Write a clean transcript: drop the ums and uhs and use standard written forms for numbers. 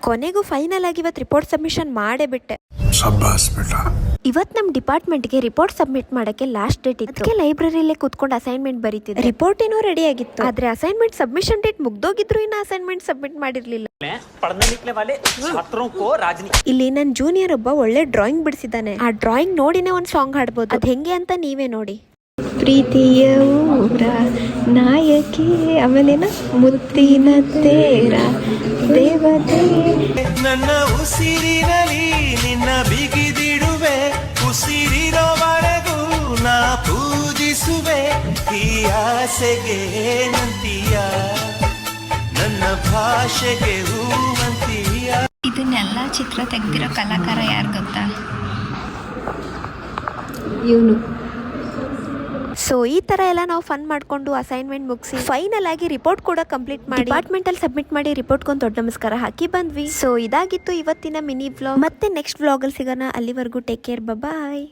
ಕೊನೆಗೂ ಫೈನಲ್ ಆಗಿ ಇವತ್ತು ರಿಪೋರ್ಟ್ ಸಬ್ಮಿಷನ್ ಮಾಡೇ ಬಿಟ್ಟೆ. ಇವತ್ತು ನಮ್ಮ ಡಿಪಾರ್ಟ್ಮೆಂಟ್ಗೆ ರಿಪೋರ್ಟ್ ಸಬ್ಮಿಟ್ ಮಾಡಕ್ಕೆ ಲಾಸ್ಟ್ ಡೇಟ್ ಇತ್ತು. ಅದಕ್ಕೆ ಲೈಬ್ರರಿಯಲ್ಲೇ ಕೂತ್ಕೊಂಡು ಅಸೈನ್ಮೆಂಟ್ ಬರೀತಿದ್ದೆ. ರಿಪೋರ್ಟ್ ಏನೋ ರೆಡಿ ಆಗಿತ್ತು, ಆದ್ರೆ ಅಸೈನ್ಮೆಂಟ್ ಸಬ್ಮಿಷನ್ ಡೇಟ್ ಮುಗ್ದೋಗಿದ್ರು ಇನ್ನ ಅಸೈನ್ಮೆಂಟ್ ಸಬ್ಮಿಟ್ ಮಾಡಿರ್ಲಿಲ್ಲ. ಇಲ್ಲಿ ನನ್ನ ಜೂನಿಯರ್ ಒಬ್ಬ ಒಳ್ಳೆ ಡ್ರಾಯಿಂಗ್ ಬಿಡಿಸಿದ್ದಾನೆ. ಆ ಡ್ರಾಯಿಂಗ್ ನೋಡಿನೇ ಒಂದು ಸಾಂಗ್ ಹಾಡ್ಬೋದು. ಅದ್ ಹೆಂಗೆ ಅಂತ ನೀವೇ ನೋಡಿ. ಪ್ರೀತಿಯ ಊರ ನಾಯಕಿ, ಆಮೇಲೇನ ಮುತ್ತಿನ ತೇರ ದೇವತೆ, ನನ್ನ ಉಸಿರಿನಲ್ಲಿ ನಿನ್ನ ಬಿಗಿದಿಡುವೆ, ಉಸಿರಿರೋವರೆಗೂ ನಾ ಪೂಜಿಸುವೆ, ಈ ಆಸೆಗೆ ನಂತೀಯ, ನನ್ನ ಭಾಷೆಗೆ ಹೂವಂತೀಯ. ಇದನ್ನೆಲ್ಲ ಚಿತ್ರ ತೆಗೆದಿರೋ ಕಲಾಕಾರ ಯಾರು ಗೊತ್ತಾ? ಇವನು. ಸೊ ಈ ತರ ಎಲ್ಲ ನಾವು ಫನ್ ಮಾಡ್ಕೊಂಡು ಅಸೈನ್ಮೆಂಟ್ ಮುಗಿಸಿ ಫೈನಲ್ ಆಗಿ ರಿಪೋರ್ಟ್ ಕೂಡ ಕಂಪ್ಲೀಟ್ ಮಾಡಿ ಡಿಪಾರ್ಟ್ಮೆಂಟ್ ಅಲ್ಲಿ ಸಬ್ಮಿಟ್ ಮಾಡಿ ರಿಪೋರ್ಟ್ ಗೊಂದು ದೊಡ್ಡ ನಮಸ್ಕಾರ ಹಾಕಿ ಬಂದ್ವಿ. ಸೊ ಇದಾಗಿತ್ತು ಇವತ್ತಿನ ಮಿನಿ ವ್ಲಾಗ್. ಮತ್ತೆ ನೆಕ್ಸ್ಟ್ ವ್ಲಾಗ್ ಅಲ್ಲಿ ಸಿಗೋಣ. ಅಲ್ಲಿವರೆಗೂ ಟೇಕ್ ಕೇರ್, ಬಾಯ್.